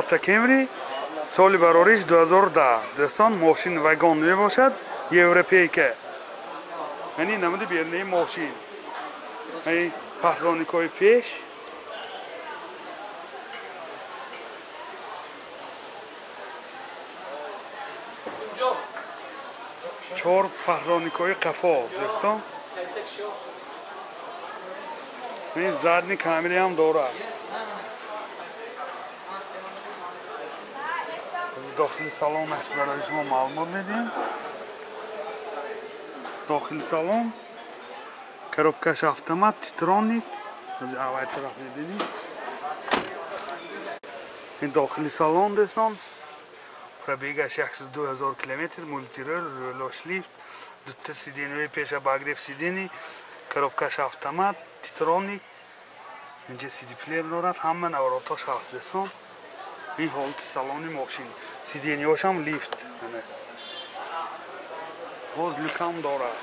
Toyota Camry سال براریش 2010 دوستان ماشین وگان می باشد یوروپیکه یعنی نموده بیرنه ماشین این پهزانیکای پیش چهار پهزانیکای قفا دوستان این زدنی کاملی هم داره داخل سالنش برای شما معلومات میدیم داخل سالن коробкаш автомат титроник از اول طرف می‌بینید این داخل سالن دوستان پربیگش 102,000 کیلومتر مولتیرر رولاش لیفت دو تا سیدینی پیش باگریف سیدینی коробкаш автомат تیترونیک اینجا سیدی پلیر دارد همه نوراتاش هست دوستان این حالت سالن ماشین سیدینیاش هم لیفت باز لوکم دارد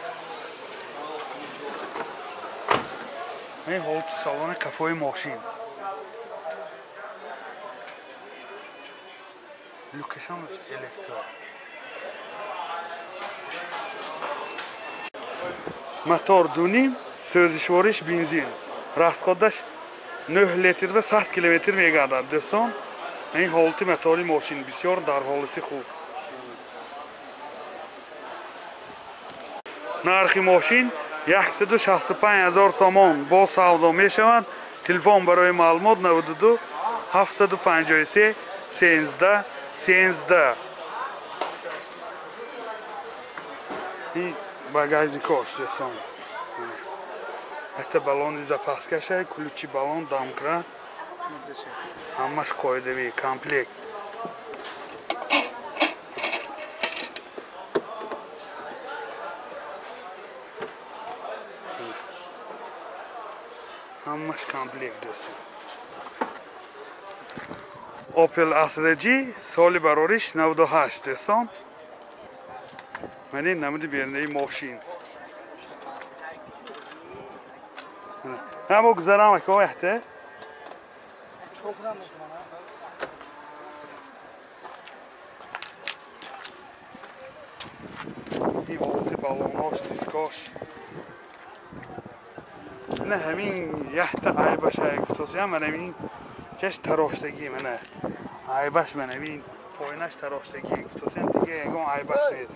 این حالت سالن کفای ماشین لوکش هم الکترا موتور دونیم سوزشوارش بنزین راسخودش 9 لیتر و 100 کیلومتر میگردد دوستان این حالت موتور ماشین بسیار در حالت خوب نرخ ماشین 165,000 سومان با سودا می شود تلفن برای معلومات 92 753 13 13 این багажникаш دوستان это баллон запаскаша ключи баллон дамкра همش قاعدوی کامپلکت همش کامپلکت دوستان اوپل اسرجی سال براریش 98 دوستان من این نمود بیرنه ماشین هم بگذارم اکا وقته این حالت بالوناش دیسکاش نه همین یحت عیبش هایی هم من همین چش تراشتگی منه عیبش من همین پایینش تراشتگی هم دیگه یکم عیبش نید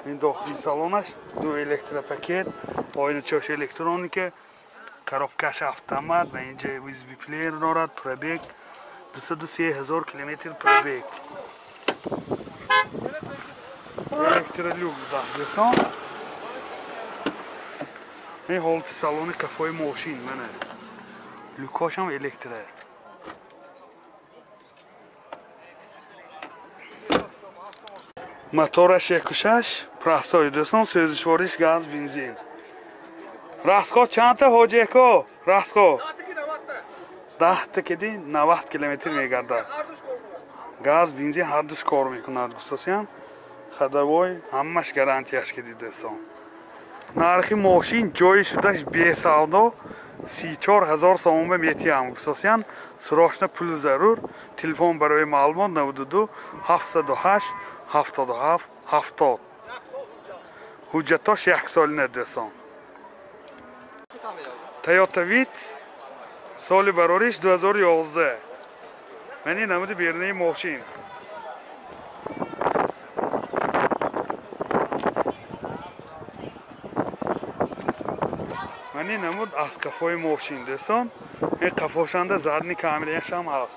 این داخلی سالنش دو الکتروپاکت آینه چاش الکترونیکه коробкаш автомат و اینجا USB پلیر دارد پربیگ 203,000 کیلومتر پربیگ الکترولوگ دوستان این حالت سالن کفای ماشین منه لوکاش هم الکتره موتورش 1.6 پرسای دوستان سوزشوارش گاز بنزین راستخواد چند تا حاجیکو راستخواد 10 تا کدی 90 کیلومتر میگرده گاز بنزین هر دوش کار میکند گستاسیان خداوای همش گارانتیش کدی دوستان نرخ ماشین جای شدهش بی سودا 34,000 سوم میتی هم گستاسیان سراغشن پول ضرور تلفن برای معلومات 92 708 77 70 حجتاش 1 سال نه دوستان تویوتا ویتس سال براریش 2011 من این نمود بیرنه ماشین من این نمود از کفای ماشین دوستان این قفاشنده زدنی کاملیش هم هست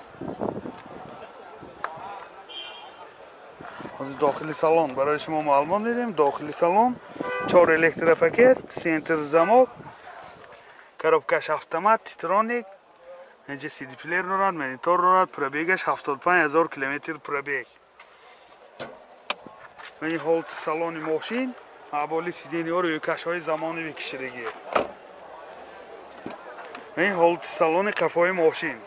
از داخل سالن برای شما معلومات میدیم داخل سالن 4 الکتروپاکت سنتر زمک коробкаш автомат تیترونیک اینجا سیدی پلیر دارد مانیتور دارد پربیگش 75,000 کیلومتر پربیگ این حالت سالن ماشین حوالی سیدینی ها روی کش های زمانی کشیدگی این حالت سالن کفای ماشین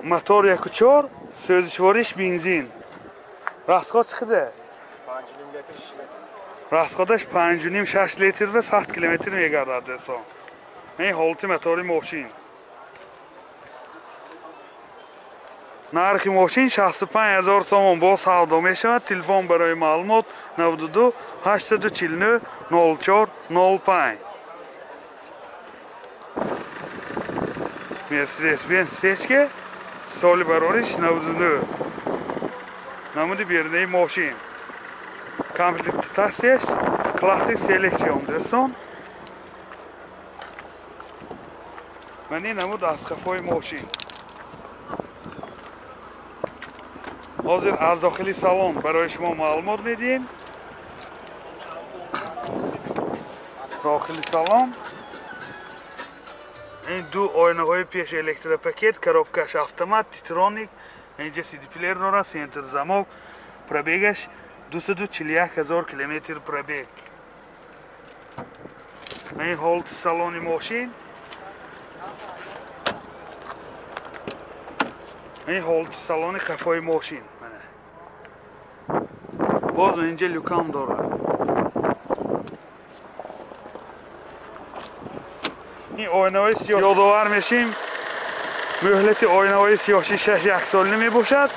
موتور 1.4 سوزشوارش بنزین راستخواد چقدر 5 لیتر 6 لیتر расходаш 5,5-6 литр ва 100 километр мегардад до'стон. این حالت موتور ماشین. نرخ ماشین 65000 تومان با سودا می شود. تلفن برای معلومات 92 849 04 05. مرسدس بنز سچکه سال برارش 99. نمود بیرنه ماشین. کامپلیتاسیش کلاسیک سلکسیون دوستان. من این نمود از کفای ماشین. حاضر از داخلی سالن برای شما معلومات میدیم. داخلی سالن این دو آینه های پیش الکتروپاکت، коробкаш автомат, تیترونیک، اینجا سی دی پلیر داره، سنتر زماک، پربیگش 241,000 کیلومتر پربیگ. این حالت سالن ماشین. این حالت سالن قفای ماشین. باز اینجا لوکام داره. این آینه های سیاه یادآور میشیم مهلت آینه های سیاه شیشه 1 سال نمی باشد.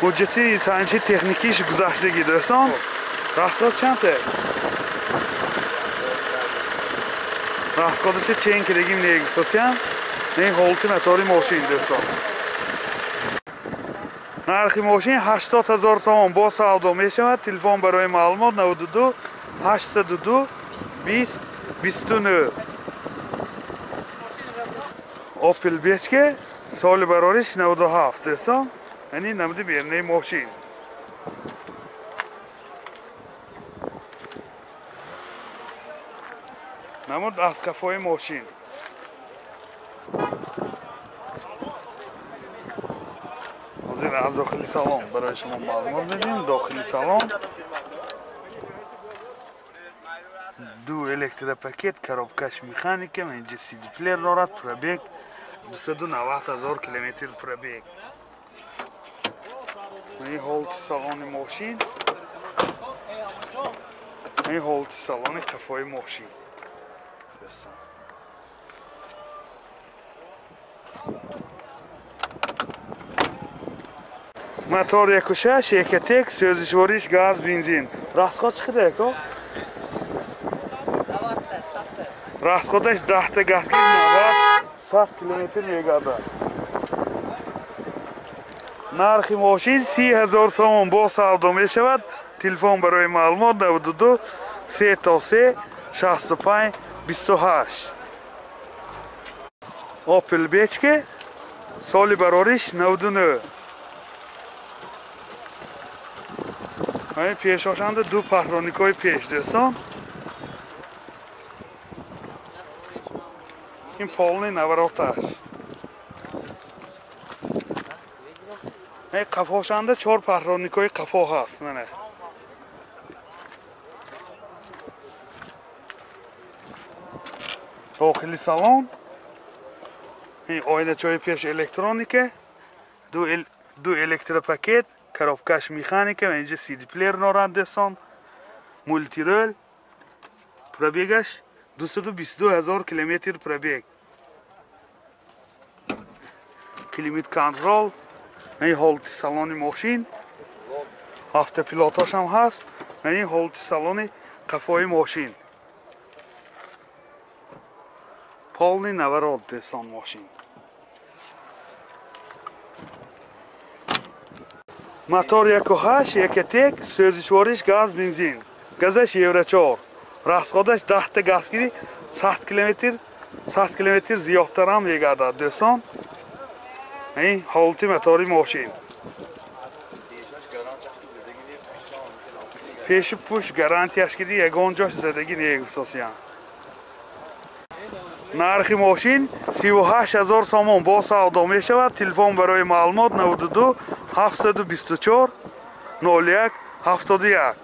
مدتی سنجی تکنیکیش گذشتگی دوستان. راسخود چنده؟ راسخودش چین کردگیم نیگستاسیم. این حالت موتور ماشین دوستان. نرخ ماشین 80,000 تومان با سودا می شود. تلفن برای معلومات 92 802 20 29. اوپل بیچکه سال برارش 97 دوستان. یعنی نمود بیرنه ماشین. نمود از کفای ماشین. از داخلی سالن برای شما معلومات بدیم. داخلی سالن دو الکتروپاکت، коробкаш مکانیک، اینجا سی دی پلیر دارد. پربیگ 290,000 کیلومتر پربیگ. این حالت سالن ماشین. این حالت سالن کفای ماشین. موتور 1.6 1.1 سوزشوریش گاز بنزین. راسخود چقدر که؟ راسخودش 10 تا گازگیر 90 کیلومتر میگردد. نرخ ماشین 30,000 تومان با سودا می شود. تلفن برای معلومات 92 33 65 28. اوپل بیچکه سال برارش 99. این پیش هاشند دو پهرانیک های پیش دوستان. این پالنی نورات است. این قفا هاشند 4 پهرانیک های قفا هست. نه داخلی سالن این آینه چای پیش الکترونیکه، دو الکتروپاکت، коробкаш مکانیک و اینجا سی دی پلیر دارد دوستان. مولتی رول. پربیگش 222,000 کیلومتر پربیگ. کلیمت کنترل. این حالت سالن ماشین. هفته پیلاتاش هم هست. این حالت سالن قفای ماشین. پالنی نورات دوستان ماشین. موتور 1.8 1.1 سوزشوریش گاز بنزین. گازش یورو 4. راسخودش 10 تا گازگیری 100 کیلومتر زیادتر هم میگردد دوستان. این حالت موتور ماشین. پیش پوش گارانتیش کردی یگان جاش زدگی نیگفتاسیان. نرخ ماشین 38,000 تومان با سودا می شود. تلفن برای معلومات 92 724 01 71.